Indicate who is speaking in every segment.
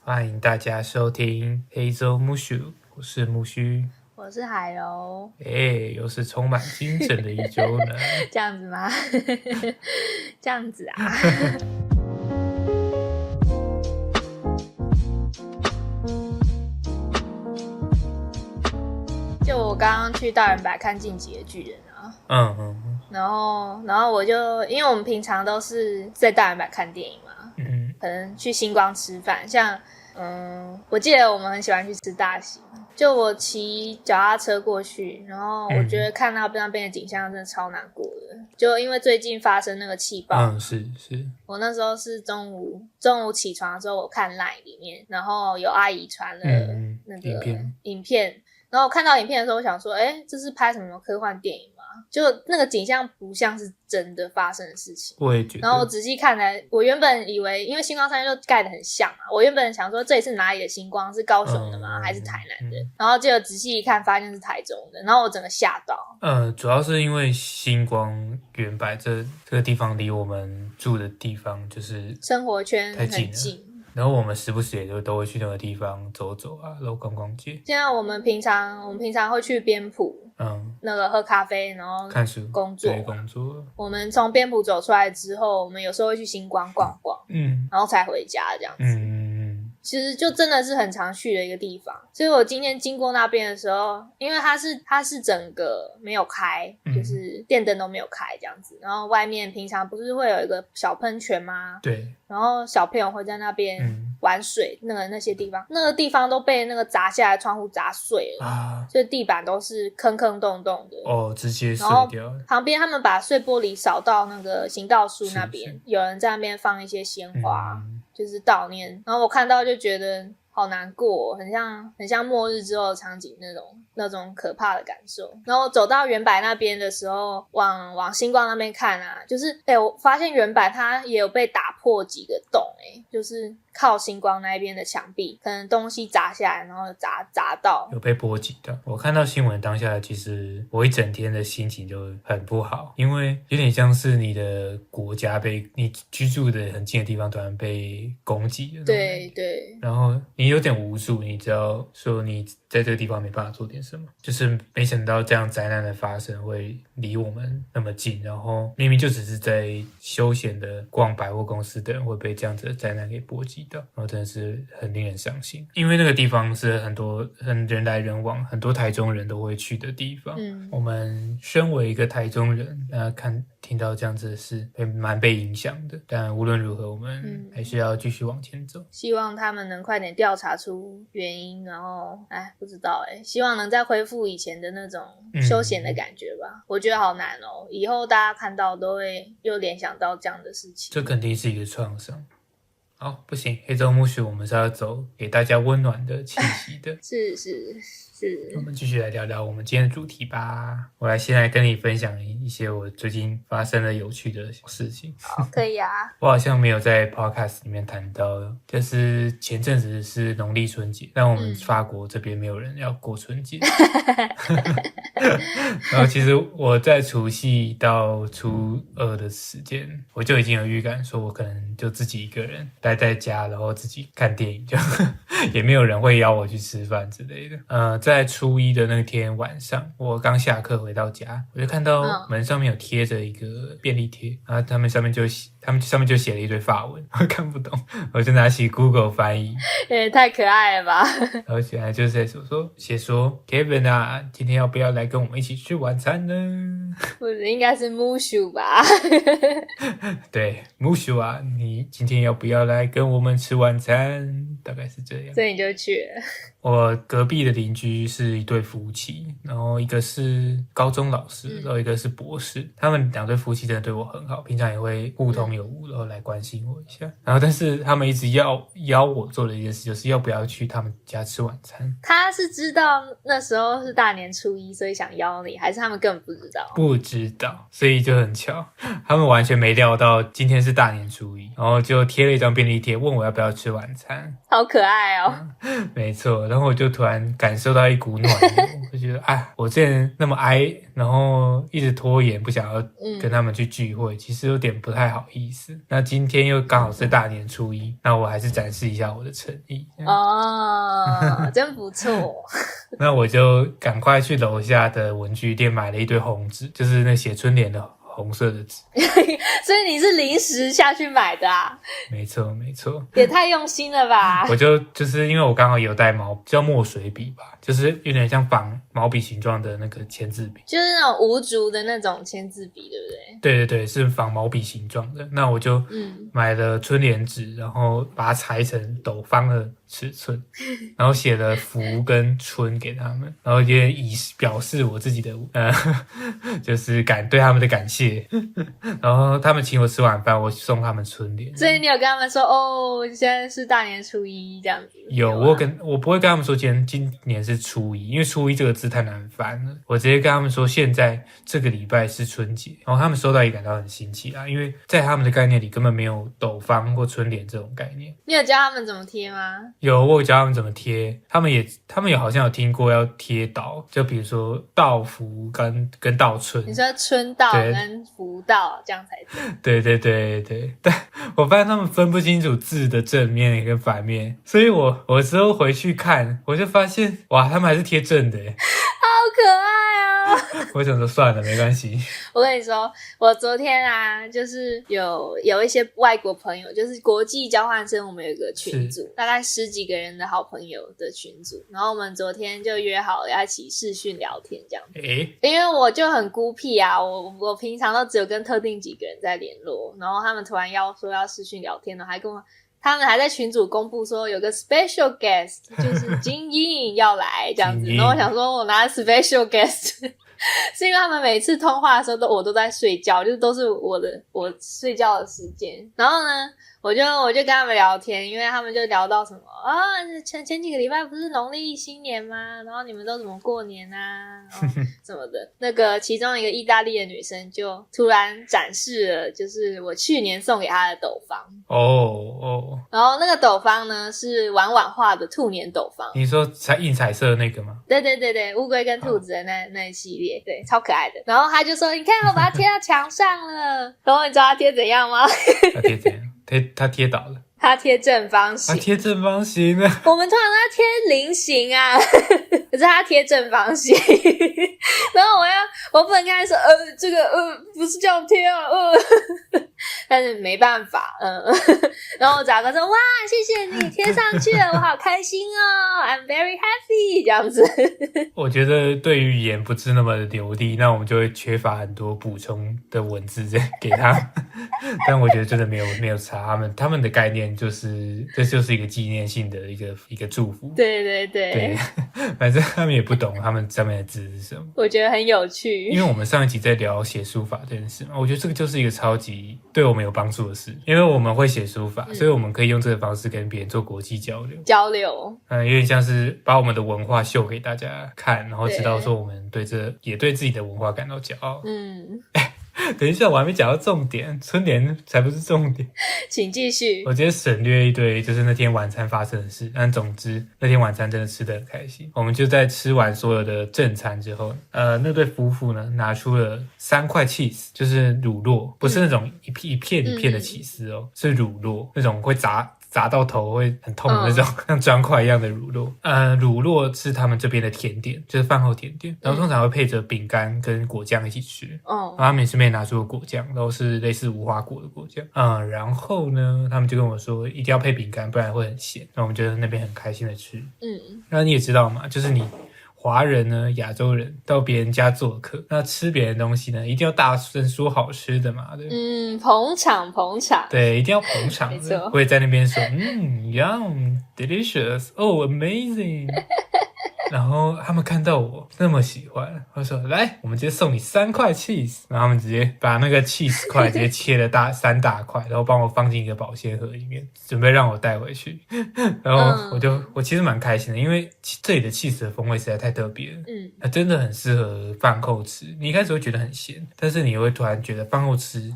Speaker 1: 欢迎大家收听黑周木须，我是木须，
Speaker 2: 我是海柔。
Speaker 1: 又是充满精神的一周呢。
Speaker 2: 这样子吗？这样子啊。就我刚刚去大人百看晋级的巨人啊，然后我就因为我们平常都是在大人百看电影嘛，可能去星光吃饭，像我记得我们很喜欢去吃大型，就我骑脚踏车过去，然后我觉得看到那边的景象真的超难过的，就因为最近发生那个气爆，
Speaker 1: 是
Speaker 2: 我那时候是中午起床的时候，我看 LINE 里面，然后有阿姨传了那个影片，然后我看到影片的时候，我想说，这是拍什么科幻电影吗？就那个景象不像是真的发生的事情。
Speaker 1: 我也觉得。
Speaker 2: 然后我仔细看来，我原本以为，因为星光三月就盖得很像嘛，我原本想说这里是哪里的星光？是高雄的吗？还是台南的？然后结果仔细一看，发现是台中的，然后我整个吓到。
Speaker 1: 主要是因为星光原白这个地方离我们住的地方就是
Speaker 2: 生活圈很近。
Speaker 1: 然后我们时不时也都会去那个地方走走啊，然后逛街。
Speaker 2: 现在我们平常会去边埔，那个喝咖啡，然后
Speaker 1: 看书、
Speaker 2: 工作。我们从边埔走出来之后，我们有时候会去星光逛逛，然后才回家这样子。其实就真的是很常去的一个地方，所以我今天经过那边的时候，因为它是整个没有开，就是电灯都没有开这样子，然后外面平常不是会有一个小喷泉吗？
Speaker 1: 对，
Speaker 2: 然后小朋友会在那边玩水，那些地方，那个地方都被那个砸下来窗户砸碎了所以地板都是坑坑洞洞的
Speaker 1: 直接碎掉了。
Speaker 2: 旁边他们把碎玻璃扫到那个行道树那边，有人在那边放一些鲜花，就是悼念，然后我看到就觉得好难过，很像末日之后的场景那种可怕的感受。然后走到原柏那边的时候，往星光那边看啊，就是我发现原柏它也有被打破几个洞，就是靠星光那边的墙壁，可能东西砸下来，然后砸到，
Speaker 1: 有被波及到。我看到新闻当下，其实我一整天的心情就很不好，因为有点像是你的国家被你居住的很近的地方突然被攻击了。
Speaker 2: 对，
Speaker 1: 然后你有点无助，你知道说你在这个地方没办法做点什么，就是没想到这样灾难的发生会离我们那么近，然后明明就只是在休闲的逛百货公司的人会被这样子的灾难给波及到，然后真的是很令人伤心。因为那个地方是很人来人往，很多台中人都会去的地方。我们身为一个台中人，听到这样子的事会蛮被影响的，但无论如何我们还是要继续往前走。
Speaker 2: 希望他们能快点调查出原因，然后不知道希望能再恢复以前的那种休闲的感觉吧。我觉得好难以后大家看到都会又联想到这样的事情，
Speaker 1: 这肯定是一个创伤。好，不行，黑周木须我们是要走给大家温暖的气息的。
Speaker 2: 是，
Speaker 1: 我们继续来聊聊我们今天的主题吧。我先来跟你分享一些我最近发生的有趣的事情。
Speaker 2: 好，可以啊。
Speaker 1: 我好像没有在 podcast 里面谈到，就是前阵子是农历春节，但我们法国这边没有人要过春节。然后其实我在除夕到初二的时间，我就已经有预感说我可能就自己一个人待在家，然后自己看电影，就也没有人会邀我去吃饭之类的。在初一的那天晚上，我刚下课回到家，我就看到门上面有贴着一个便利贴，然后他们上面就写了一堆法文，我看不懂，我就拿起 Google 翻译，
Speaker 2: 也太可爱了吧。
Speaker 1: 然后现在就是在写说 Kevin 啊，今天要不要来跟我们一起吃晚餐呢？
Speaker 2: 或者应该是 Mushu 吧。
Speaker 1: 对， Mushu 啊，你今天要不要来跟我们吃晚餐？大概是这样。
Speaker 2: 所以你就去了。
Speaker 1: 我隔壁的邻居是一对夫妻，然后一个是高中老师，然后一个是博士。他们两对夫妻真的对我很好，平常也会互通有无，然后来关心我一下。然后但是他们一直邀我做的一件事，就是要不要去他们家吃晚餐。
Speaker 2: 他是知道那时候是大年初一，所以想邀你，还是他们根本不知道？
Speaker 1: 不知道，所以就很巧，他们完全没料到今天是大年初一，然后就贴了一张便利贴，问我要不要吃晚餐。
Speaker 2: 好可爱哦。
Speaker 1: 没错，然后我就突然感受到一股暖流，我觉觉得我之前那么哀，然后一直拖延不想要跟他们去聚会，其实有点不太好意思。那今天又刚好是大年初一，那我还是展示一下我的诚意。
Speaker 2: 真不错。
Speaker 1: 那我就赶快去楼下的文具店买了一堆红纸，就是那写春联的红色的纸。
Speaker 2: 所以你是临时下去买的啊？
Speaker 1: 没错没错，
Speaker 2: 也太用心了吧。
Speaker 1: 我就是因为我刚好有带叫墨水笔吧，就是有点像仿毛笔形状的那个签字笔，
Speaker 2: 就是那种无竹的那种签字笔，对不对？
Speaker 1: 对对对，是仿毛笔形状的。那我就买了春联纸，然后把它裁成斗方的尺寸，然后写了福跟春给他们，然后也以表示我自己的就是对他们的感谢。然后他们请我吃晚饭，我送他们春联。
Speaker 2: 所以你有跟他们说现在是大年初一这样子？
Speaker 1: 有，我不会跟他们说今年是初一，因为初一这个字太难翻了。我直接跟他们说现在这个礼拜是春节，然后他们收到也感到很新奇啦，因为在他们的概念里根本没有斗方或春联这种概念。
Speaker 2: 你有教他们怎么贴吗？
Speaker 1: 有，我有教他们怎么贴，他们也好像有听过要贴倒，就比如说倒福跟倒春。
Speaker 2: 你说春到跟福到这样才对。
Speaker 1: 对对对对，但我发现他们分不清楚字的正面跟反面，所以我之后回去看，我就发现哇，他们还是贴正的耶。
Speaker 2: 好可爱哦。
Speaker 1: 我想说算了，没关系。
Speaker 2: 我跟你说，我昨天就是有一些外国朋友，就是国际交换生，我们有一个群组，大概10几个人的好朋友的群组，然后我们昨天就约好了要一起视讯聊天这样子。因为我就很孤僻啊，我平常都只有跟特定几个人在联络，然后他们突然说要视讯聊天了，他们还在群组公布说有个 special guest 就是金英要来这样子，然后我想说我拿 special guest 是因为他们每次通话的时候我都在睡觉，就是都是我睡觉的时间，然后呢我就跟他们聊天，因为他们就聊到什么前几个礼拜不是农历新年吗？然后你们都怎么过年啊？然后什么的。那个其中一个意大利的女生就突然展示了，就是我去年送给她的斗方。然后那个斗方呢是婉婉画的兔年斗方。
Speaker 1: 你说印彩色的那个吗？
Speaker 2: 对对对对，乌龟跟兔子的那一系列，对，超可爱的。然后他就说：“你看，我把它贴到墙上了。”然后你知道他贴怎样吗？
Speaker 1: 他贴怎样？他贴倒了。
Speaker 2: 他贴正方形。
Speaker 1: 他贴正方形呢？
Speaker 2: 我们通常都在贴菱形啊，可是他贴正方形。然后我不能跟他说这个不是这样贴啊但是没办法然后我找个说哇谢谢你贴上去了，我好开心哦 I'm very happy 这样子。
Speaker 1: 我觉得对于语言不是那么流利，那我们就会缺乏很多补充的文字给他但我觉得真的没有差，他们的概念就是这就是一个纪念性的一个祝福。
Speaker 2: 对对对
Speaker 1: 对，反正他们也不懂他们上面的字是什么。
Speaker 2: 我觉得很有趣，
Speaker 1: 因为我们上一集在聊写书法这件事嘛，我觉得这个就是一个超级对我们有帮助的事，因为我们会写书法，所以我们可以用这个方式跟别人做国际交流。有点像是把我们的文化秀给大家看，然后知道说我们也对自己的文化感到骄傲。等一下，我还没讲到重点，春联才不是重点。
Speaker 2: 请继续。
Speaker 1: 我直接省略一堆，就是那天晚餐发生的事。但总之，那天晚餐真的吃得很开心。我们就在吃完所有的正餐之后，那对夫妇呢拿出了3块 cheese， 就是乳酪，不是那种一片一片的起司哦，是乳酪，那种会砸到头会很痛的那种，像砖块一样的乳酪。乳酪是他们这边的甜点，就是饭后甜点，然后通常会配着饼干跟果酱一起吃。然后他们也顺便拿出了果酱，都是类似无花果的果酱。然后呢，他们就跟我说一定要配饼干，不然会很咸。那我们就在那边很开心的吃。那你也知道嘛，就是你华人呢，亚洲人到别人家做客，那吃别人的东西呢，一定要大声说好吃的嘛，对。
Speaker 2: 捧场。
Speaker 1: 对，一定要捧场。没错，我也在那边说，yum delicious oh amazing 然后他们看到我那么喜欢，我说来，我们直接送你3块 cheese， 然后他们直接把那个 cheese 块直接切了3大块，然后帮我放进一个保鲜盒里面，准备让我带回去。然后我其实蛮开心的，因为这里的 cheese 的风味实在太特别了，它真的很适合饭后吃。你一开始会觉得很咸，但是你会突然觉得饭后吃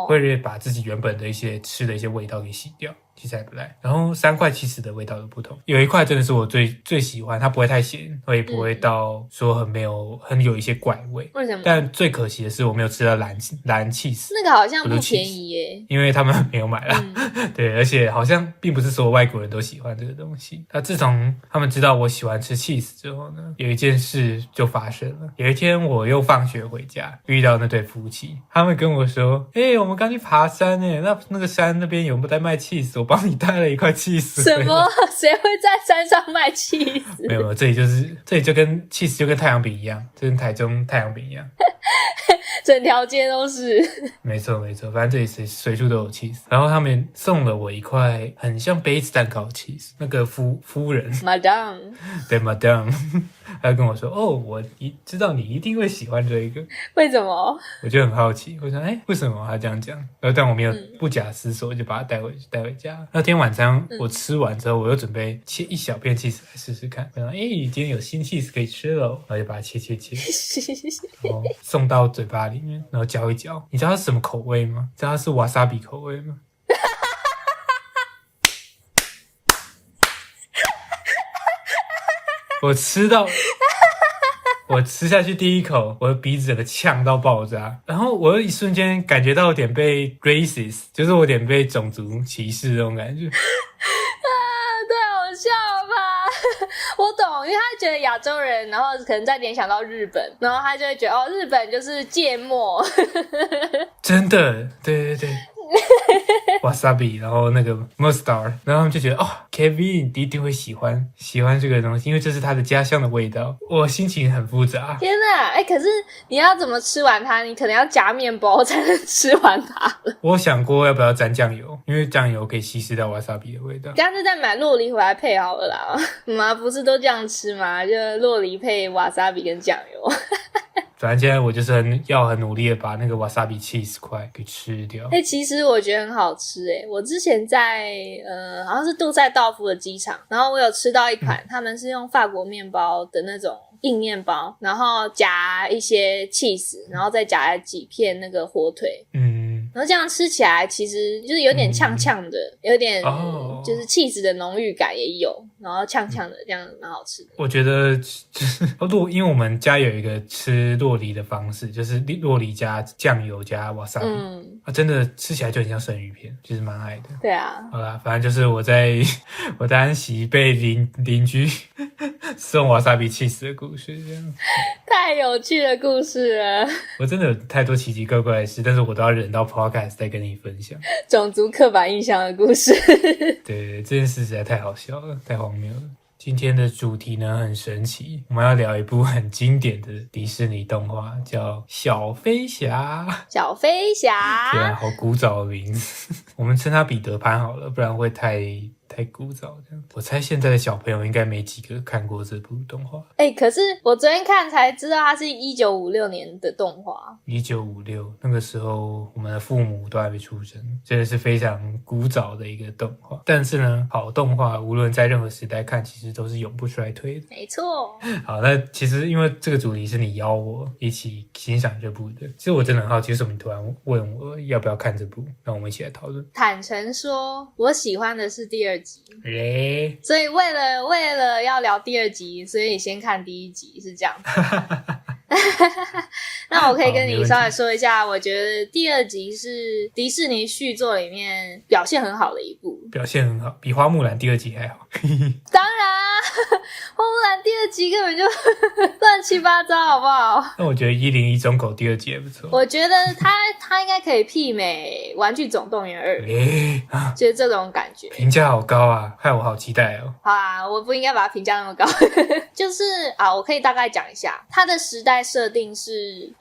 Speaker 1: 会把自己原本的吃的一些味道给洗掉。其实还不赖。然后3块cheese的味道都不同，有一块真的是我最喜欢，它不会太咸，也不会到说很有一些怪味。
Speaker 2: 为什么？
Speaker 1: 但最可惜的是我没有吃到蓝cheese，
Speaker 2: 那个好像不便宜耶，
Speaker 1: 因为他们没有买啦。对，而且好像并不是所有外国人都喜欢这个东西。那自从他们知道我喜欢吃 cheese 之后呢，有一件事就发生了。有一天我又放学回家，遇到那对夫妻，他们跟我说：“我们刚去爬山那个山那边有没有在卖 cheese？ 我帮你带了一块 cheese。”
Speaker 2: 什么？谁会在山上卖 cheese？
Speaker 1: 没有，这里就跟 cheese 就跟太阳饼一样，就跟台中太阳饼一样。
Speaker 2: 整条街都是。
Speaker 1: 没错，反正这里随处都有 cheese。然后他们送了我一块很像杯子蛋糕的 cheese， 那个夫人
Speaker 2: Madame，
Speaker 1: 对 Madame， 他跟我说：“我知道你一定会喜欢这一个。”
Speaker 2: 为什么？
Speaker 1: 我就很好奇，我想为什么他这样讲？然后但我没有不假思索，就把它带回家。那天晚上我吃完之后，我又准备切一小片 cheese 来试试看。我想今天有新 cheese 可以吃了，然后就把它切，然后送到嘴巴里面，然后嚼一嚼。你知道它是什么口味吗？知道它是 wasabi 口味吗？我吃下去第一口，我的鼻子整个呛到爆炸，然后我一瞬间感觉到有点被 racist， 就是我有点被种族歧视这种感觉。
Speaker 2: 太好笑了吧？我懂，因为他觉得亚洲人，然后可能再联想到日本，然后他就会觉得日本就是芥末。
Speaker 1: 真的，对。wasabi， 然后那个 mustard， 然后他们就觉得Kevin 一定会喜欢这个东西，因为这是他的家乡的味道。我心情很复杂。
Speaker 2: 天哪，可是你要怎么吃完它？你可能要夹面包才能吃完它了。
Speaker 1: 我想过要不要沾酱油，因为酱油可以稀释掉 wasabi 的味道。
Speaker 2: 干脆再买酪梨回来配好了啦。妈不是都这样吃吗？就酪梨配 wasabi 跟酱油。
Speaker 1: 反正现在我就是很努力的把那个 wasabi cheese 块给吃掉。
Speaker 2: 其实我觉得很好吃我之前在好像是杜塞道夫的机场，然后我有吃到一款，他们是用法国面包的那种硬面包，然后夹一些 cheese， 然后再夹几片那个火腿。然后这样吃起来其实就是有点呛呛的，有点就是 cheese 的浓郁感也有，然后呛呛的，这样蛮好吃的。
Speaker 1: 我觉得就是因为我们家有一个吃酪梨的方式，就是酪梨加酱油加 wasabi，真的吃起来就很像生鱼片，就是蛮爱的。
Speaker 2: 对啊，
Speaker 1: 好啦，反正就是我在安息被邻居送 wasabi cheese 的故事，这样
Speaker 2: 太有趣的故事了。
Speaker 1: 我真的有太多奇奇怪怪的事，但是我都要忍到 podcast 再跟你分享
Speaker 2: 种族刻板印象的故事。
Speaker 1: 对，这件事实在太好笑了，太荒谬了。今天的主题呢很神奇，我们要聊一部很经典的迪士尼动画，叫小飞侠。
Speaker 2: 小飞侠，
Speaker 1: 对啊，好古早的名字。我们称它彼得潘好了，不然会太古早这样。我猜现在的小朋友应该没几个看过这部动画。
Speaker 2: 可是我昨天看才知道它是1956年的动画。
Speaker 1: 1956那个时候我们的父母都还没出生，真的是非常古早的一个动画。但是呢，好动画无论在任何时代看，其实都是永不衰退的。
Speaker 2: 没错。
Speaker 1: 好，那其实因为这个主题是你邀我一起欣赏这部的，其实我真的很好奇，为什么你突然问我要不要看这部，让我们一起来讨论。
Speaker 2: 坦诚说，我喜欢的是第2集。
Speaker 1: 欸，
Speaker 2: 所以为了要聊第2集，所以你先看第1集，是这样子。那我可以跟你稍微说一下，我觉得第2集是迪士尼续作里面表现很好的一部。
Speaker 1: 表现很好，比花木兰第2集还好。
Speaker 2: 当然啊，花木兰第2集根本就乱七八糟，好不好？
Speaker 1: 那我觉得101忠狗第2集也不错。
Speaker 2: 我觉得他应该可以媲美《玩具总动员2》，就是这种感觉。
Speaker 1: 评价好高啊，害我好期待哦。
Speaker 2: 好啊，我不应该把它评价那么高。就是我可以大概讲一下，它的时代设定是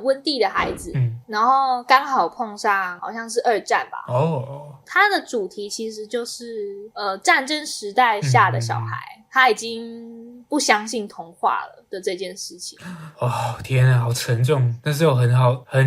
Speaker 2: 温蒂的孩子，然后刚好碰上好像是2战吧。它的主题其实就是战争时代下的小孩，他已经不相信童话了的这件事情。
Speaker 1: 天啊，好沉重，但是又很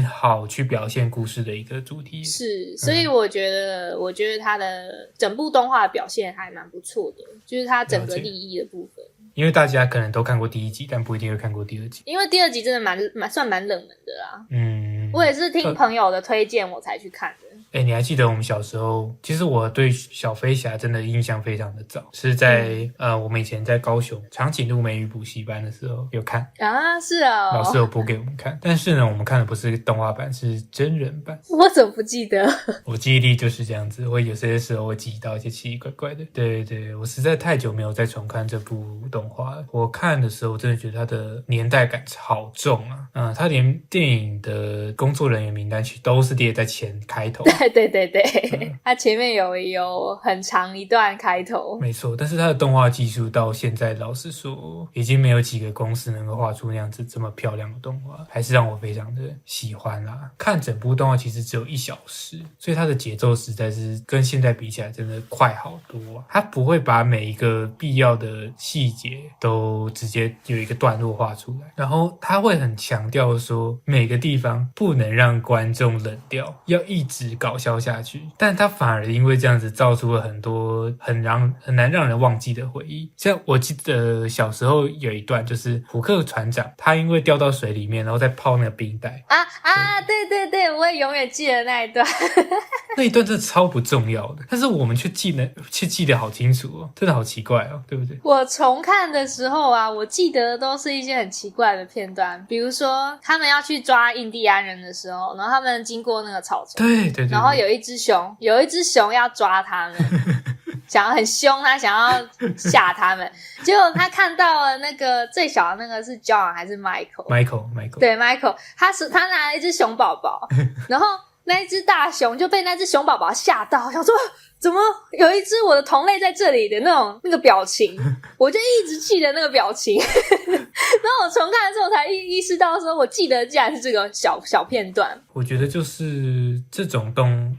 Speaker 1: 好去表现故事的一个主题。
Speaker 2: 是，所以我觉得他的整部动画表现还蛮不错的，就是他整个利益的部分。
Speaker 1: 因为大家可能都看过第1集，但不一定会看过第2集。
Speaker 2: 因为第2集真的算蛮冷门的啦。
Speaker 1: 嗯，
Speaker 2: 我也是听朋友的推荐我才去看的。
Speaker 1: 你还记得我们小时候，其实我对小飞侠真的印象非常的早，是在我们以前在高雄长颈鹿美语补习班的时候有看
Speaker 2: 啊，是哦，
Speaker 1: 老师有播给我们看，但是呢我们看的不是动画版，是真人版。
Speaker 2: 我怎么不记得？
Speaker 1: 我记忆力就是这样子，会有些时候会记到一些奇奇怪怪的。对对，我实在太久没有再重看这部动画了。我看的时候真的觉得它的年代感好重啊，它连电影的工作人员名单都是列在开头。
Speaker 2: 对，它前面有很长一段开头。
Speaker 1: 没错，但是它的动画技术到现在老实说已经没有几个公司能够画出那样子这么漂亮的动画，还是让我非常的喜欢啦。看整部动画其实只有1小时，所以它的节奏实在是跟现在比起来真的快好多啊。它不会把每一个必要的细节都直接有一个段落画出来，然后它会很强调说每个地方不能让观众冷掉，要一直搞笑下去，但它反而因为这样子造出了很多很难让人忘记的回忆。像我记得小时候有一段就是虎克船长他因为掉到水里面然后再泡那个冰袋
Speaker 2: 对，我也永远记得那一段。
Speaker 1: 那一段真的超不重要的，但是我们却记得好清楚哦，真的好奇怪哦，对不对？
Speaker 2: 我重看的时候啊，我记得都是一些很奇怪的片段，比如说他们要去抓印第安人的时候，然后他们经过那个草丛，
Speaker 1: 对，
Speaker 2: 然后有一只熊要抓他们。想要很凶，他想要吓他们，结果他看到了那个最小的那个是 John 还是 Michael？ 对 Michael， 他拿了一只熊宝宝，然后那一只大熊就被那只熊宝宝吓到，想说怎么有一只我的同类在这里的那个表情，我就一直记得那个表情。然后我重看的时候才意识到说我记得竟然是这个小片段。
Speaker 1: 我觉得就是这种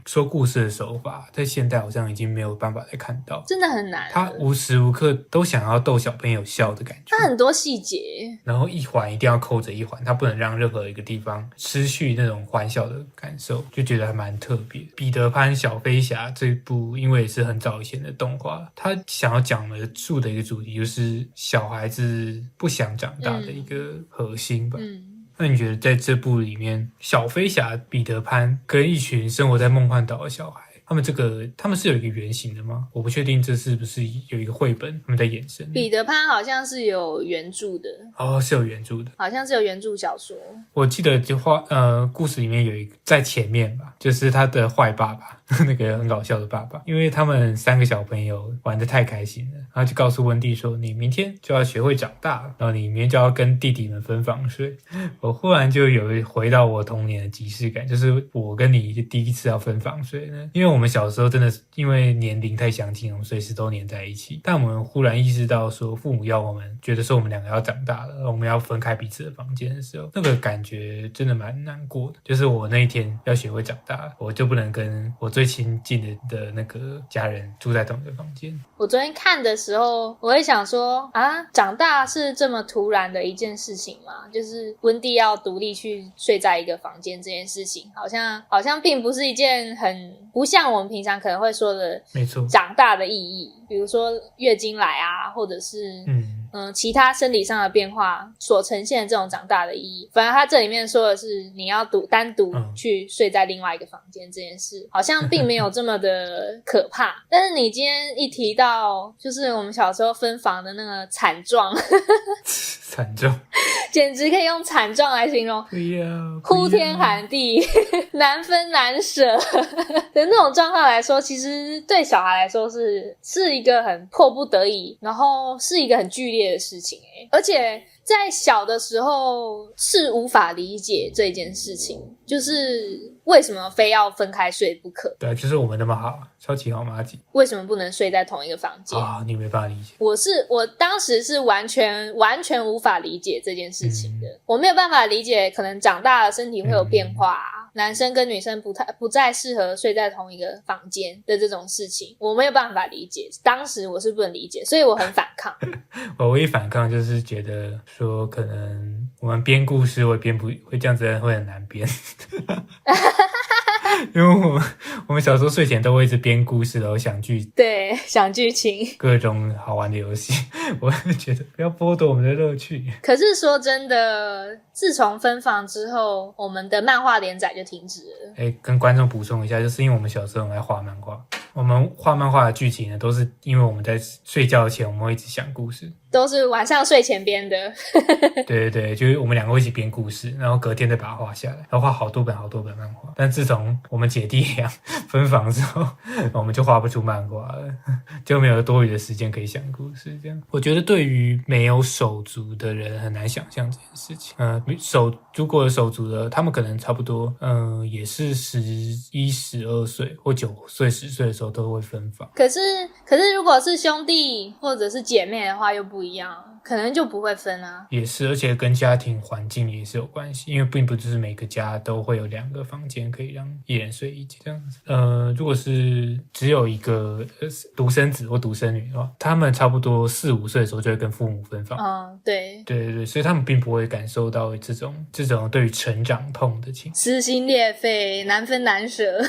Speaker 1: 说故事的手法在现代好像已经没有办法再看到，
Speaker 2: 真的很难。
Speaker 1: 他无时无刻都想要逗小朋友笑的感觉，
Speaker 2: 他很多细节，
Speaker 1: 然后一环一定要扣着一环，他不能让任何一个地方失去那种欢笑的感受，就觉得还蛮特别。彼得潘小飞侠这部因为也是很早以前的动画，他想要讲的一个主题就是小孩子不想长大的一个核心吧。那你觉得在这部里面，小飞侠彼得潘跟一群生活在梦幻岛的小孩，他们是有一个原型的吗？我不确定这是不是有一个绘本他们在衍生。
Speaker 2: 彼得潘好像是有原著的
Speaker 1: 哦，是有原著的，
Speaker 2: 好像是有原著小说。我
Speaker 1: 记得故事里面有一个在前面吧，就是他的坏爸爸那个很搞笑的爸爸，因为他们3个小朋友玩得太开心了，然后就告诉温蒂说你明天就要学会长大了，然后你明天就要跟弟弟们分房睡。我忽然就有回到我童年的即视感，就是我跟你第一次要分房睡呢，因为我们小时候真的是因为年龄太相近，我们随时都黏在一起，但我们忽然意识到说父母要我们觉得说我们2个要长大了，我们要分开彼此的房间的时候，那个感觉真的蛮难过的。就是我那一天要学会长大，我就不能跟我最亲近的那个家人住在同一个房间。
Speaker 2: 我昨天看的时候我会想说啊，长大是这么突然的一件事情吗？就是温蒂要独立去睡在一个房间这件事情好像并不是一件很不像我们平常可能会说的
Speaker 1: 没错
Speaker 2: 长大的意义，比如说月经来啊，或者是其他生理上的变化所呈现的这种长大的意义。反而他这里面说的是你要单独去睡在另外一个房间这件事，好像并没有这么的可怕。但是你今天一提到就是我们小时候分房的那个惨状
Speaker 1: 惨状
Speaker 2: 简直可以用惨状来形容，哭天喊地难分难舍的那种状况来说，其实对小孩来说是一个很迫不得已，然后是一个很剧烈的事情而且在小的时候是无法理解这件事情，就是为什么非要分开睡不可。
Speaker 1: 对，就是我们那么好，超级好麻吉，
Speaker 2: 为什么不能睡在同一个房间
Speaker 1: 你没办法理解。我
Speaker 2: 当时是完全无法理解这件事情的我没有办法理解可能长大了身体会有变化男生跟女生不再适合睡在同一个房间的这种事情，我没有办法理解，当时我是不能理解，所以我很反抗
Speaker 1: 我唯一反抗就是觉得说可能我们编故事会这样子会很难编因为我们小时候睡前都会一直编故事然后想剧情
Speaker 2: 各种
Speaker 1: 好玩的游戏我会觉得不要剥夺我们的乐趣。
Speaker 2: 可是说真的，自从分房之后，我们的漫画连载就停止了。
Speaker 1: 跟观众补充一下，就是因为我们小时候很爱画漫画，我们画漫画的剧情呢，都是因为我们在睡觉前我们会一直想故事，
Speaker 2: 都是晚上睡前编的。
Speaker 1: 对对对，就是我们两个会一起编故事，然后隔天再把它画下来，然后画好多本漫画。但自从我们姐弟俩分房之后，我们就画不出漫画了，就没有多余的时间可以想故事。这样，我觉得对于没有手足的人很难想象这件事情。如果有手足的，他们可能差不多，也是11、12岁或9岁、10岁的时候都会分房。
Speaker 2: 可是如果是兄弟或者是姐妹的话，又不一样，可能就不会分啊。
Speaker 1: 也是，而且跟家庭环境也是有关系，因为并不是每个家都会有2个房间可以让一人睡一间这样子。如果是只有一个独生子或独生女的话，他们差不多4、5岁的时候就会跟父母分房。
Speaker 2: 对
Speaker 1: 对对对，所以他们并不会感受到这种对于成长痛的情绪，
Speaker 2: 撕心裂肺、难分难舍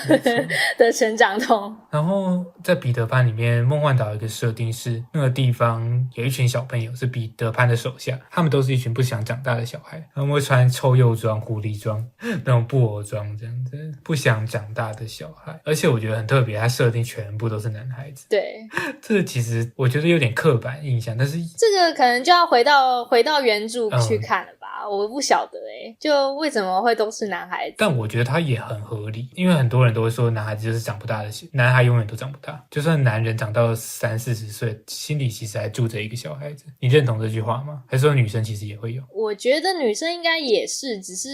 Speaker 2: 的成长痛。
Speaker 1: 然后在彼得潘里面，梦幻岛有一个设定是那个地方有一群小朋友是彼得潘的手下，他们都是一群不想长大的小孩，他们会穿臭鼬装、狐狸装那种布偶装这样子，不想长大的小孩。而且我觉得很特别，他设定全部都是男孩子。
Speaker 2: 对，
Speaker 1: 这个其实我觉得有点刻板印象，但是
Speaker 2: 这个可能就要回到原著去看了吧。我不晓得就为什么会都是男孩子。
Speaker 1: 但我觉得他也很合理，因为很多人都会说男孩子就是长不大的，男孩永远都长不大，就算男人长到30、40岁，心里其实还住着一个小孩子。你认同这句话吗？还是说女生其实也会有？
Speaker 2: 我觉得女生应该也是，只是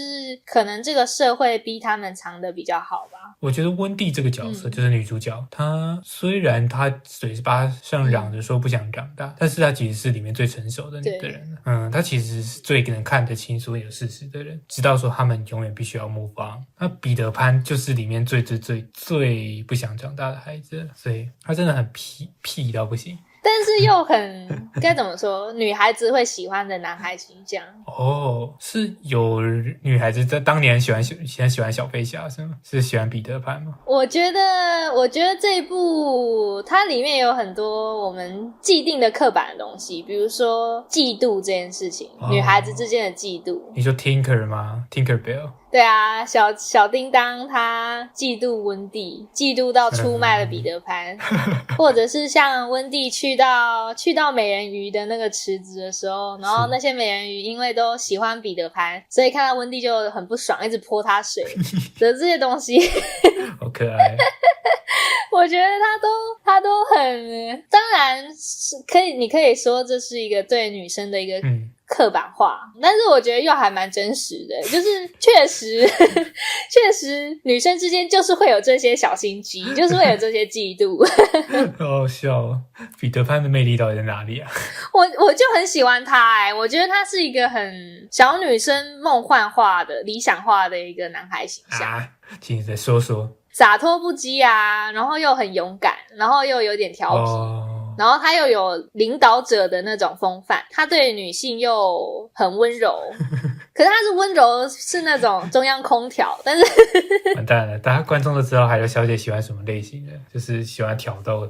Speaker 2: 可能这个社会逼他们藏的比较好吧。
Speaker 1: 我觉得温蒂这个角色就是女主角，她虽然她嘴巴上嚷着说不想长大，但是她其实是里面最成熟的人。她其实是最能看得清所有事实的人，知道说他们永远必须要move on。那彼得潘就是里面最最不想长大的孩子，所以他真的很屁到不行。
Speaker 2: 但是又很该怎么说，女孩子会喜欢的男孩形象。
Speaker 1: 是有女孩子在当年喜欢小飞侠是吗？是喜欢彼得潘吗？
Speaker 2: 我觉得这一部它里面有很多我们既定的刻板的东西，比如说嫉妒这件事情，女孩子之间的嫉妒。
Speaker 1: 你说 Tinker 吗？ Tinkerbell？
Speaker 2: 对啊，小叮当他嫉妒温蒂，嫉妒到出卖了彼得潘，或者是像温蒂去到美人鱼的那个池子的时候，然后那些美人鱼因为都喜欢彼得潘，所以看到温蒂就很不爽，一直泼他水的这些东西。
Speaker 1: 好可爱。
Speaker 2: 我觉得他都很，当然是你可以说这是一个对女生的一个刻板化，但是我觉得又还蛮真实的，就是确实女生之间就是会有这些小心机，就是会有这些嫉妒。
Speaker 1: 好好笑哦，彼得潘的魅力到底在哪里啊？
Speaker 2: 我就很喜欢他我觉得他是一个很小女生梦幻化的理想化的一个男孩形象
Speaker 1: 请你再说说。
Speaker 2: 洒脱不羁然后又很勇敢，然后又有点调皮然后他又有领导者的那种风范，他对女性又很温柔可是他是温柔是那种中央空调，但是
Speaker 1: 完蛋了，大家观众都知道海流小姐喜欢什么类型的，就是喜欢挑逗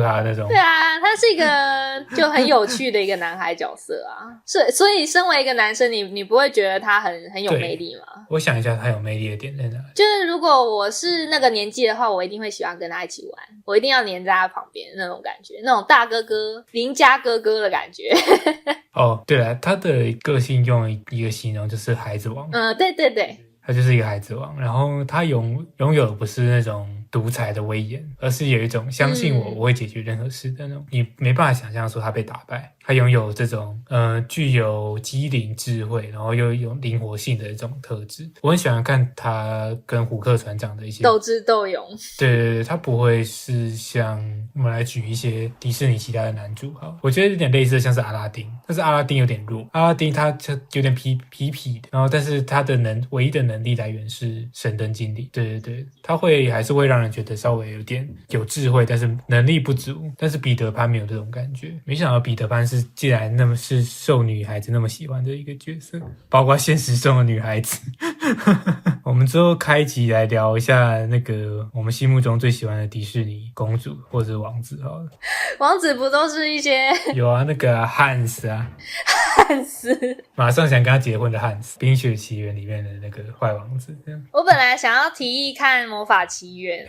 Speaker 1: 她那种。
Speaker 2: 对啊，他是一个就很有趣的一个男孩角色所以身为一个男生，你不会觉得他很有魅力吗？
Speaker 1: 我想一下他有魅力的点在哪里。
Speaker 2: 就是如果我是那个年纪的话，我一定会喜欢跟他一起玩，我一定要黏在他旁边那种感觉，那种大哥哥邻家哥哥的感觉
Speaker 1: 对了，他的个性用一个形容就是孩子王。
Speaker 2: 对对对，
Speaker 1: 他就是一个孩子王，然后他拥有的不是那种独裁的威严，而是有一种相信我会解决任何事的那种，你没办法想象说他被打败。他拥有这种具有机灵智慧，然后又有灵活性的一种特质。我很喜欢看他跟胡克船长的一些
Speaker 2: 斗智斗勇。
Speaker 1: 对，他不会是像我们来举一些迪士尼其他的男主我觉得有点类似像是阿拉丁，但是阿拉丁有点弱，阿拉丁他有点痞的，然后但是他的唯一的能力来源是神灯精灵。对，他还是会让人觉得稍微有点有智慧，但是能力不足。但是彼得潘没有这种感觉，没想到彼得潘既然那么是受女孩子那么喜欢的一个角色，包括现实中的女孩子我们之后开集来聊一下那个我们心目中最喜欢的迪士尼公主或者王子好了。
Speaker 2: 王子不都是一些
Speaker 1: 有啊，那个汉斯啊，
Speaker 2: 汉斯，
Speaker 1: 马上想跟他结婚的汉斯，《冰雪奇缘》里面的那个坏王子这样。
Speaker 2: 我本来想要提议看《魔法奇缘》，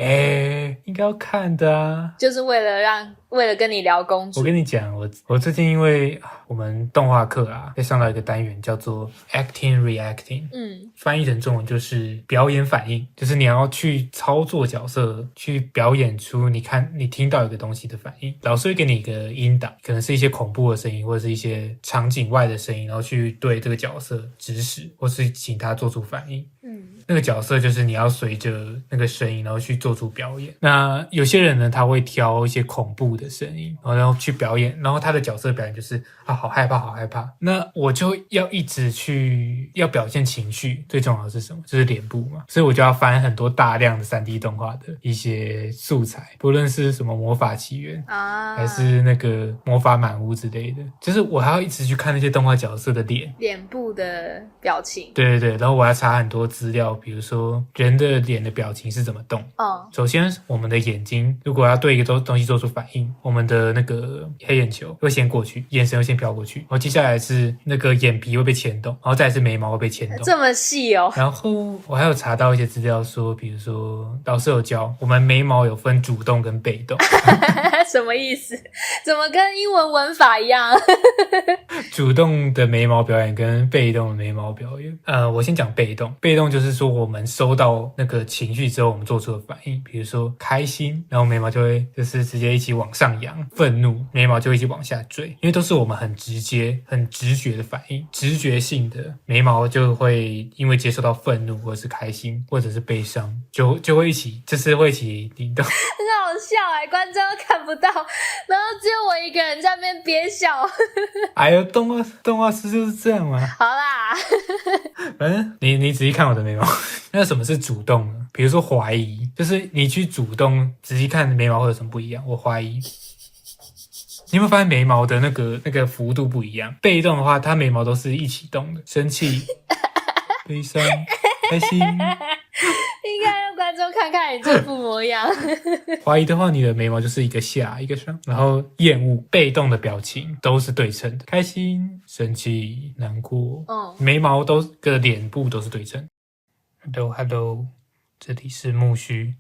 Speaker 1: 应该要看的啊，
Speaker 2: 就是为了跟你聊公主。
Speaker 1: 我跟你讲，我最近因为我们动画课啊，在上到一个单元叫做 Acting Reacting，翻译成中文就是表演反应，就是你要去操作角色，去表演出你听到一个东西的反应。老师会给你一个音档，可能是一些恐怖的声音，或者是一些场景外的声音，然后去对这个角色指使，或是请他做出反应。那个角色就是你要随着那个声音，然后去做出表演。那有些人呢，他会挑一些恐怖的声音，然后去表演，然后他的角色表演就是好害怕，好害怕。那我就要一直要表现情绪，最重要的是什么？就是脸部嘛。所以我就要翻很多大量的 3D 动画的一些素材，不论是什么魔法起源啊，还是那个魔法满屋之类的，就是我还要一直去看那些动画角色的
Speaker 2: 脸部的表情。
Speaker 1: 对，然后我要查很多资料，比如说人的脸的表情是怎么动。首先我们的眼睛如果要对一个东西做出反应，我们的那个黑眼球会先过去，眼神会先飘过去，然后接下来是那个眼皮会被牵动，然后再来是眉毛会被牵动。
Speaker 2: 这么细哦。
Speaker 1: 然后我还有查到一些资料说，比如说老师有教我们眉毛有分主动跟被动。
Speaker 2: 什么意思？怎么跟英文文法一样？
Speaker 1: 主动的眉毛表演跟被动的眉毛表演。我先讲被动。被动就是说我们收到那个情绪之后，我们做出的反应，比如说开心，然后眉毛就会就是直接一起往上扬；愤怒，眉毛就会一起往下坠，因为都是我们很直接、很直觉的反应，直觉性的眉毛就会因为接受到愤怒，或者是开心，或者是悲伤，就会一起，就是会一起灵动。
Speaker 2: 很好笑观众都看不到，然后只有我一个人在那边憋笑。
Speaker 1: 哎呦，动画师就是这样嘛。
Speaker 2: 好啦，
Speaker 1: 反正你仔细看我的眉毛。那什么是主动呢？比如说怀疑，就是你去主动仔细看眉毛会有什么不一样？我怀疑。你有没有发现眉毛的那个幅度不一样？被动的话，它眉毛都是一起动的，生气、悲伤、开心。
Speaker 2: 应该让观众看看你这副模样。
Speaker 1: 怀疑的话，你的眉毛就是一个下一个上，然后厌恶、被动的表情都是对称的，开心、生气、难过，眉毛脸部都是对称。Hello， 这里是木须。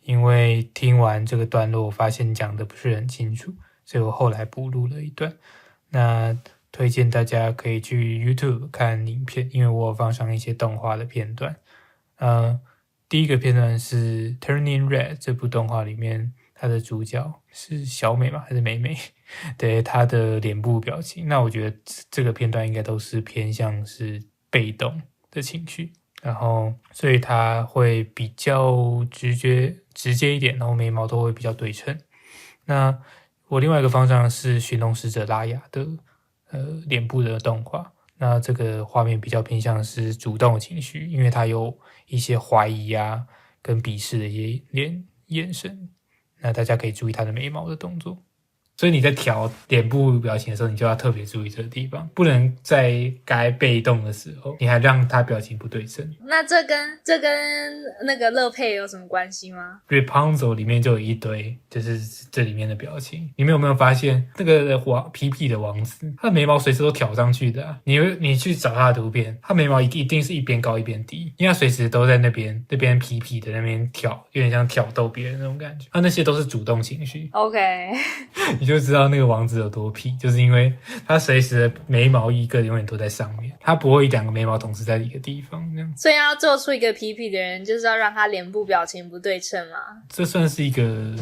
Speaker 1: 因为听完这个段落，我发现讲的不是很清楚，所以我后来补录了一段。那推荐大家可以去 YouTube 看影片，因为我有放上一些动画的片段。第一个片段是 Turning Red 这部动画里面，它的主角是小美吗？还是美美？对，她的脸部表情。那我觉得这个片段应该都是偏向是被动的情绪，然后所以它会比较直接一点，然后眉毛都会比较对称。那我另外一个方向是寻龙使者拉雅的脸部的动画。那这个画面比较偏向是主动的情绪，因为它有一些怀疑啊跟鄙视的一些眼神。那大家可以注意他的眉毛的动作。所以你在调脸部表情的时候，你就要特别注意这个地方，不能在该被动的时候你还让他表情不对称。
Speaker 2: 那这跟那个乐佩有什么关系吗？
Speaker 1: Rapunzel 里面就有一堆就是这里面的表情。你们有没有发现那个皮皮的王子，他的眉毛随时都挑上去的你去找他的图片，他眉毛一定是一边高一边低，因为他随时都在那边皮皮的那边挑，有点像挑逗别人那种感觉。那些都是主动情绪。
Speaker 2: OK，
Speaker 1: 你就知道那个王子有多皮，就是因为他随时的眉毛一个永远都在上面，他不会两个眉毛同时在一个地方这样。
Speaker 2: 所以要做出一个皮皮的人，就是要让他脸部表情不对称嘛。
Speaker 1: 这算是一个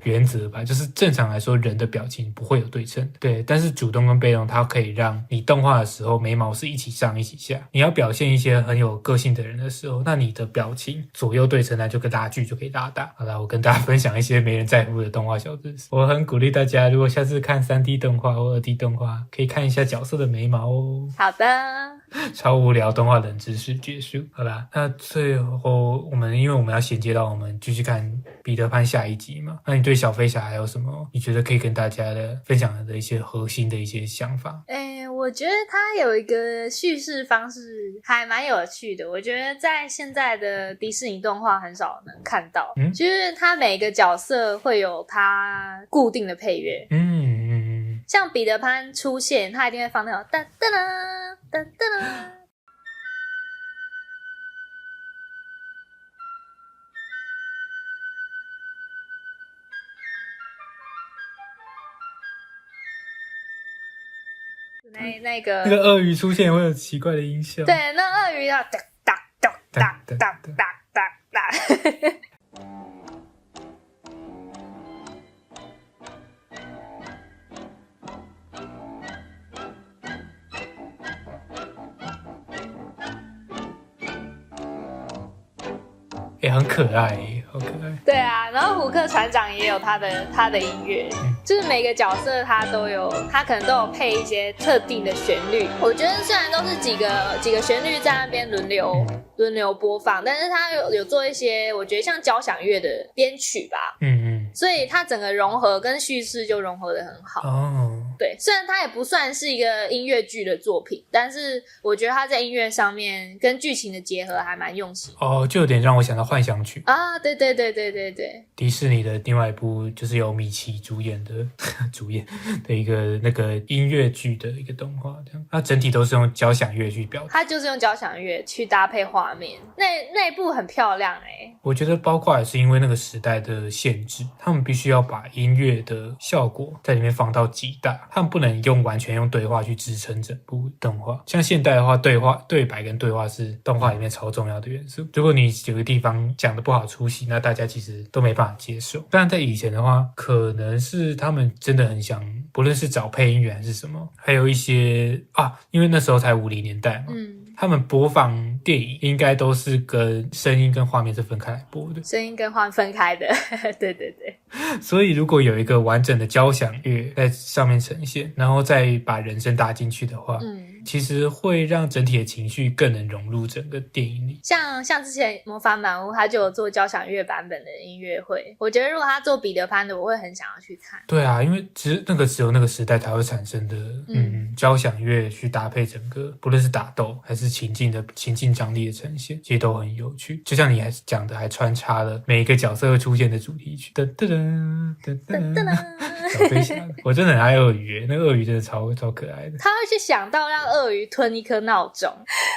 Speaker 1: 原则吧，就是正常来说人的表情不会有对称，对，但是主动跟被动它可以让你动画的时候眉毛是一起上一起下。你要表现一些很有个性的人的时候，那你的表情左右对称，那就跟拉距就可以拉大。好啦，我跟大家分享一些没人在乎的动画小知识。我很鼓励大家，如果下次看 3D 动画或 2D 动画，可以看一下角色的眉毛哦。
Speaker 2: 好的，
Speaker 1: 超无聊动画冷知识结束。好啦，那最后因为我们要衔接到我们继续看彼得潘下一集嘛，那你对小飞侠还有什么你觉得可以跟大家的分享的一些核心的一些想法？
Speaker 2: 我觉得他有一个叙事方式还蛮有趣的。我觉得在现在的迪士尼动画很少能看到，就是它每个角色会有它固定的配乐。像彼得潘出现，他一定会放那种哒哒啦哒哒啦。那个
Speaker 1: 鳄鱼出现会有奇怪的音效。
Speaker 2: 对，那鳄鱼要哒哒哒哒哒哒哒哒。
Speaker 1: 很可爱耶，好可爱。
Speaker 2: 对啊，然后胡克船长也有他的音乐，就是每个角色他可能都有配一些特定的旋律。我觉得虽然都是几个旋律在那边轮流播放，但是他有做一些我觉得像交响乐的编曲吧，所以它整个融合跟叙事就融合得很好。对，虽然它也不算是一个音乐剧的作品，但是我觉得它在音乐上面跟剧情的结合还蛮用心。
Speaker 1: 就有点让我想到幻想曲
Speaker 2: 啊，对，
Speaker 1: 迪士尼的另外一部就是由米奇主演的一个那个音乐剧的一个动画，这样它整体都是用交响乐去表达，
Speaker 2: 它就是用交响乐去搭配画面，那一部很漂亮
Speaker 1: 我觉得包括也是因为那个时代的限制，他们必须要把音乐的效果在里面放到极大，他们不能完全用对话去支撑整部动画。像现代的话，对白跟对话是动画里面超重要的元素。如果你有个地方讲的不好出戏，那大家其实都没办法接受。当然在以前的话，可能是他们真的很想，不论是找配音员还是什么，还有一些因为那时候才50年代嘛，他们播放电影应该都是跟声音跟画面是分开来播的，
Speaker 2: 声音跟画面分开的对，
Speaker 1: 所以如果有一个完整的交响乐在上面呈现，然后再把人声搭进去的话，其实会让整体的情绪更能融入整个电影里。
Speaker 2: 像之前魔法满屋他就有做交响乐版本的音乐会，我觉得如果他做彼得潘的，我会很想要去看。
Speaker 1: 对啊，因为只有那个时代才会产生的交响乐去搭配整个不论是打斗还是情境张力的呈现，其实都很有趣。就像你还讲的，还穿插了每一个角色会出现的主题曲，噔噔噔噔噔噔，小飞侠的。我真的很爱鳄鱼，那个鳄鱼真的超可爱的。
Speaker 2: 他会去想到让鳄鱼吞一颗闹钟，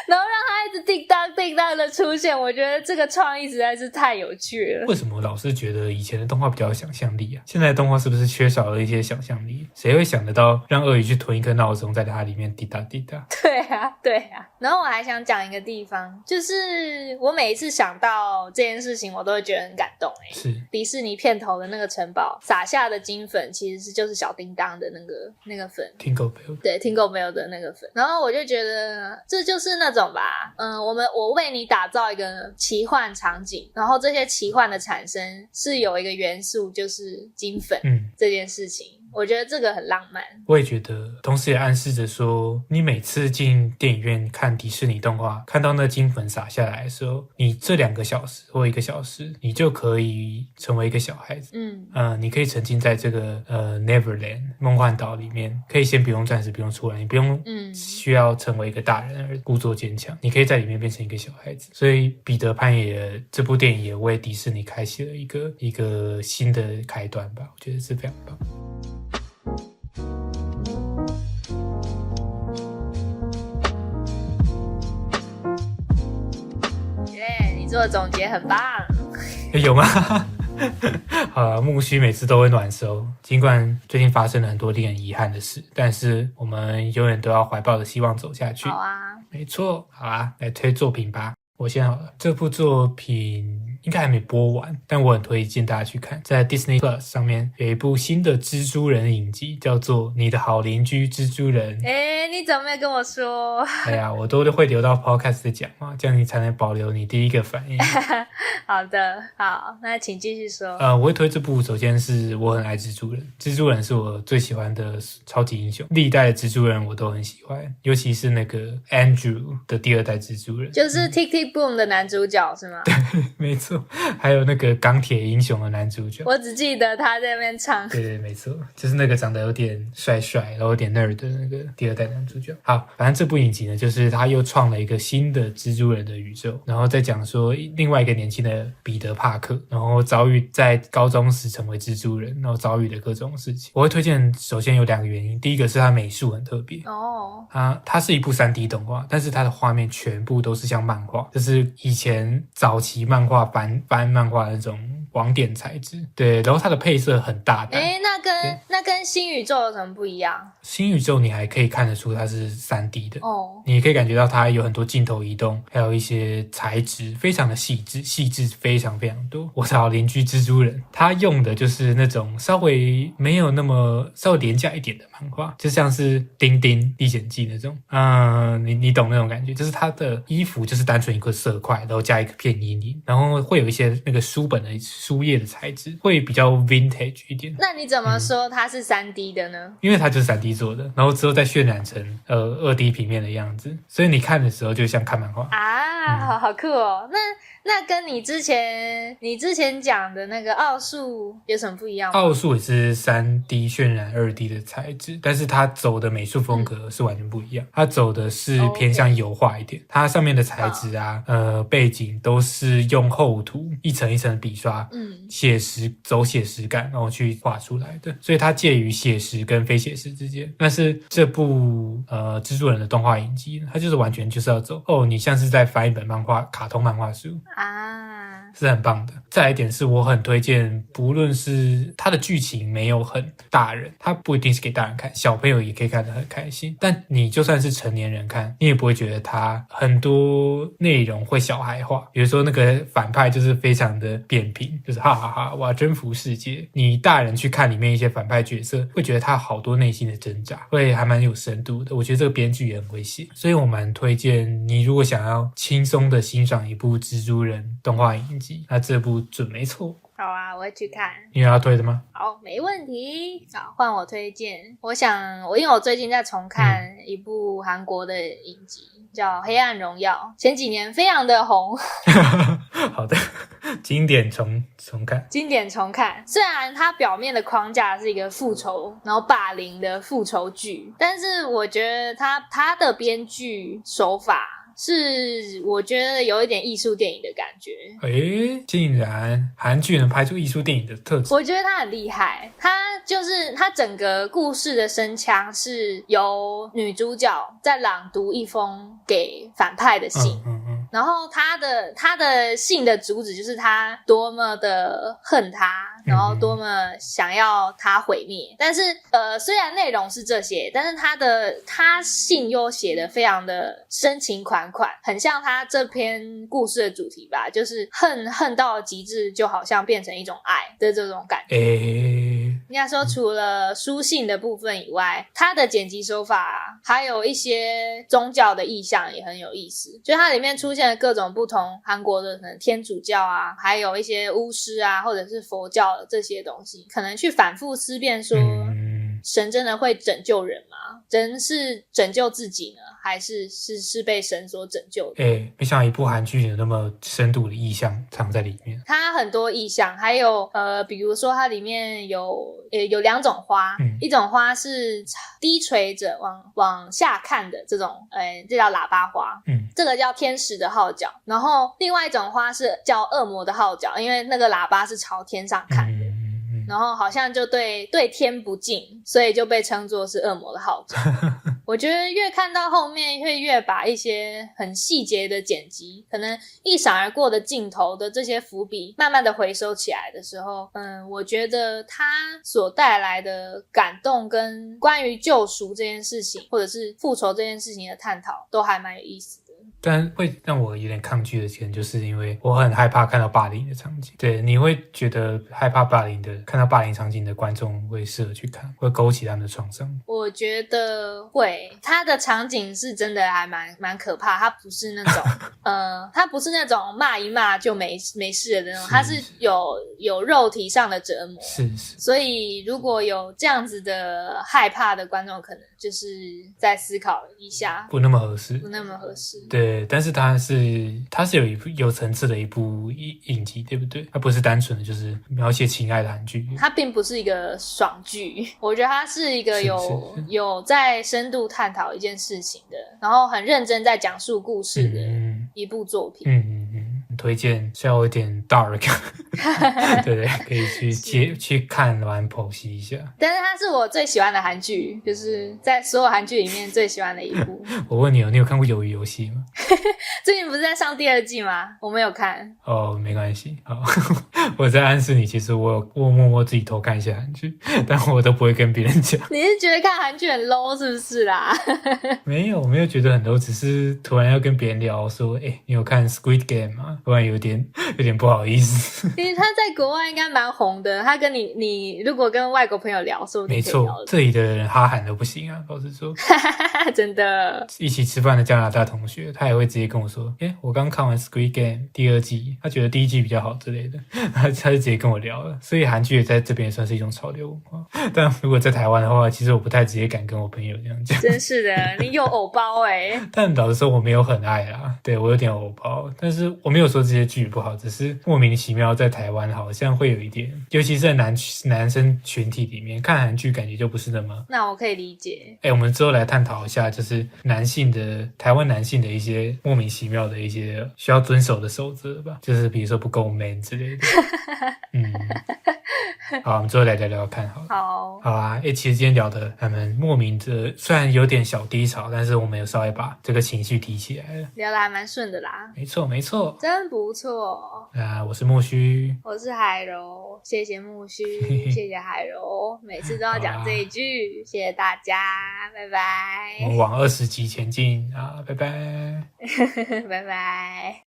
Speaker 2: 然后让它一直叮当叮当的出现，我觉得这个创意实在是太有趣了。
Speaker 1: 为什么老是觉得以前的动画比较有想象力啊？现在的动画是不是缺少了一些想象力？谁会想得到让鳄鱼去吞一颗闹钟在它里面滴答滴答？
Speaker 2: 对啊。然后我还想讲一个地方，就是我每一次想到这件事情，我都会觉得很感动。
Speaker 1: 是
Speaker 2: 迪士尼片头的那个城堡撒下的金粉，其实就是小叮当的那个粉
Speaker 1: Tingle Bell，
Speaker 2: 对 Tingle Bell 的那个粉。然后我就觉得这就是那种吧，我为你打造一个奇幻场景，然后这些奇幻的产生是有一个元素，就是金粉这件事情。我觉得这个很浪漫。
Speaker 1: 我也觉得，同时也暗示着说，你每次进电影院看迪士尼动画，看到那金粉洒下来的时候，你这2个小时或1个小时，你就可以成为一个小孩子。你可以沉浸在这个Neverland 梦幻岛里面，可以先暂时不用出来，你不用需要成为一个大人而故作坚强，你可以在里面变成一个小孩子。所以彼得潘这部电影也为迪士尼开启了一个新的开端吧，我觉得是非常棒。
Speaker 2: 你做的总结很棒。
Speaker 1: 有吗？好啦，木须每次都会暖收，尽管最近发生了很多令人遗憾的事，但是我们永远都要怀抱着希望走下去。
Speaker 2: 好啊，
Speaker 1: 没错。好啊，来推作品吧。我先好了，这部作品应该还没播完，但我很推荐大家去看。在 Disney Plus 上面有一部新的蜘蛛人影集，叫做《你的好邻居蜘蛛人》。
Speaker 2: 你怎么没有跟我说？
Speaker 1: 哎呀，我都会留到 Podcast 讲嘛，这样你才能保留你第一个反应。
Speaker 2: 好的，好，那请继续说。
Speaker 1: 我会推这部，首先是我很爱蜘蛛人，蜘蛛人是我最喜欢的超级英雄，历代的蜘蛛人我都很喜欢，尤其是那个 Andrew 的第2代蜘蛛人，
Speaker 2: 就是 Tick Tick Boom 的男主角是吗？
Speaker 1: 对，没错。错，还有那个钢铁英雄的男主角，
Speaker 2: 我只记得他在那边唱。
Speaker 1: 对对，没错，就是那个长得有点帅帅，然后有点 nerd 的那个第二代男主角。好，反正这部影集呢，就是他又创了一个新的蜘蛛人的宇宙，然后再讲说另外一个年轻的彼得帕克，然后遭遇在高中时成为蜘蛛人，然后遭遇的各种事情。我会推荐，首先有2个原因，第一个是它美术很特别
Speaker 2: 哦，
Speaker 1: 它是一部 3D 动画，但是它的画面全部都是像漫画，就是以前早期漫画翻漫画的那种网点材质。对，然后它的配色很大胆。
Speaker 2: 那跟新宇宙有什么不一样？
Speaker 1: 新宇宙你还可以看得出它是 3D 的
Speaker 2: 哦，
Speaker 1: 你可以感觉到它有很多镜头移动，还有一些材质非常的细致非常非常多。我找邻居蜘蛛人，他用的就是那种稍微没有那么稍微廉价一点的漫画，就像是丁丁历险记那种你懂那种感觉，就是他的衣服就是单纯一个色块，然后加一个片阴影，然后会有一些那个书本的书页的材质会比较 vintage 一点。
Speaker 2: 那你怎么说它是 3D 的呢？
Speaker 1: 因为它就是 3D 做的，然后之后再渲染成2D 平面的样子，所以你看的时候就像看漫画
Speaker 2: 啊，好酷哦。那跟你之前讲的那个奥数有什么不一样吗？
Speaker 1: 奥数也是 3D 渲染2D 的材质，但是它走的美术风格是完全不一样，它走的是偏向油画一点，它上面的材质啊背景都是用厚涂一层一层的笔刷写实走写实感然后去画出来的，所以它介于写实跟非写实之间。但是这部蜘蛛人的动画影集它就是完全就是要走你像是在翻一本卡通漫画书
Speaker 2: 啊，
Speaker 1: 是很棒的。再来一点是我很推荐，不论是它的剧情没有很大人，它不一定是给大人看，小朋友也可以看得很开心，但你就算是成年人看，你也不会觉得它很多内容会小孩化，比如说那个反派就是非常的扁平，就是哈哈哈我要征服世界，你大人去看里面一些反派角色会觉得他好多内心的挣扎，会还蛮有深度的。我觉得这个编剧也很会写，所以我蛮推荐你如果想要轻松的欣赏一部蜘蛛人动画影集，那这部准没错。
Speaker 2: 好啊，我会去看。
Speaker 1: 你有要推的吗？
Speaker 2: 好，没问题。好，换我推荐。因为我最近在重看一部韩国的影集，叫《黑暗荣耀》，前几年非常的红。
Speaker 1: 好的，经典重看。
Speaker 2: 经典重看。虽然它表面的框架是一个复仇，然后霸凌的复仇剧，但是我觉得它的编剧手法是我觉得有一点艺术电影的感觉。
Speaker 1: 竟然韩剧能拍出艺术电影的特质，
Speaker 2: 我觉得他很厉害。他整个故事的声腔是由女主角在朗读一封给反派的信，然后他的信的主旨就是他多么的恨他，然后多么想要他毁灭。但是虽然内容是这些，但是他信又写得非常的深情款款，很像他这篇故事的主题吧，就是恨到极致，就好像变成一种爱的这种感觉。应该说除了书信的部分以外，他的剪辑手法还有一些宗教的意象也很有意思，就它里面出现了各种不同韩国的可能天主教啊，还有一些巫师啊，或者是佛教的这些东西，可能去反复思辨说神真的会拯救人吗？人是拯救自己呢，还是被神所拯救的？
Speaker 1: 没想到一部韩剧有那么深度的意象藏在里面。
Speaker 2: 它很多意象，还有比如说它里面有2种花，一种花是低垂着往下看的这种这叫喇叭花，这个叫天使的号角。然后另外一种花是叫恶魔的号角，因为那个喇叭是朝天上看的，然后好像就对天不敬，所以就被称作是恶魔的号角。我觉得越看到后面会越把一些很细节的剪辑，可能一闪而过的镜头的这些伏笔慢慢的回收起来的时候，我觉得它所带来的感动跟关于救赎这件事情或者是复仇这件事情的探讨都还蛮有意思的。
Speaker 1: 但会让我有点抗拒的点，就是因为我很害怕看到霸凌的场景。对，你会觉得害怕看到霸凌场景的观众会适合去看，会勾起他们的创伤？
Speaker 2: 我觉得会，他的场景是真的还蛮可怕，他不是那种骂一骂就没事的那种，他是有肉体上的折磨。
Speaker 1: 是。
Speaker 2: 所以如果有这样子的害怕的观众，可能就是再思考一下，
Speaker 1: 不那么合适，
Speaker 2: 不那么合适。
Speaker 1: 对，但是它是有层次的一部影集，对不对？它不是单纯的就是描写情爱的韩剧，
Speaker 2: 它并不是一个爽剧，我觉得它是一个有在深度探讨一件事情的，然后很认真在讲述故事的一部作品。
Speaker 1: 推荐，虽然有点 dark 对，可以去看完剖析一下。
Speaker 2: 但是它是我最喜欢的韩剧，就是在所有韩剧里面最喜欢的一部。
Speaker 1: 我问你哦，你有看过《鱿鱼游戏》吗？
Speaker 2: 最近不是在上第2季吗？我没有看。
Speaker 1: 哦，没关系。好，我在暗示你，其实我默默自己偷看一些韩剧，但我都不会跟别人讲。
Speaker 2: 你是觉得看韩剧很 low 是不是啦？
Speaker 1: 没有觉得很 low，只是突然要跟别人聊说，你有看 Squid Game 吗？突然有点不好意思。
Speaker 2: 因为他在国外应该蛮红的，他跟你如果跟外国朋友聊，说不定可以聊。没错，
Speaker 1: 这里的人哈韩都不行啊，老实说。
Speaker 2: 真的。
Speaker 1: 一起吃饭的加拿大同学，他也会直接跟我说，我刚看完 Squid Game 第2季，他觉得第1季比较好之类的，他就直接跟我聊了。所以韩剧也在这边算是一种潮流文化。但如果在台湾的话，其实我不太直接敢跟我朋友这样讲。
Speaker 2: 真是的，你有偶包
Speaker 1: 但老实说，我没有很爱啦，对，我有点偶包，但是我没有说这些剧不好，只是莫名其妙在台湾好像会有一点，尤其是在男生群体里面看韩剧，感觉就不是那么。
Speaker 2: 那我可以理解。
Speaker 1: 我们之后来探讨一下，就是台湾男性的一些莫名其妙的一些需要遵守的守则吧，就是比如说不够 man 之类的。好，我们之后来聊聊看好了。好啊，其实今天聊的还蛮莫名的，虽然有点小低潮，但是我们有稍微把这个情绪提起来了，
Speaker 2: 聊得还蛮顺的啦。
Speaker 1: 没错，
Speaker 2: 真不错。
Speaker 1: 我是木须，
Speaker 2: 我是海柔，谢谢木须，谢谢海柔，每次都要讲这一句，谢谢大家，拜拜。
Speaker 1: 我们往20集前进啊，拜拜，
Speaker 2: 拜拜。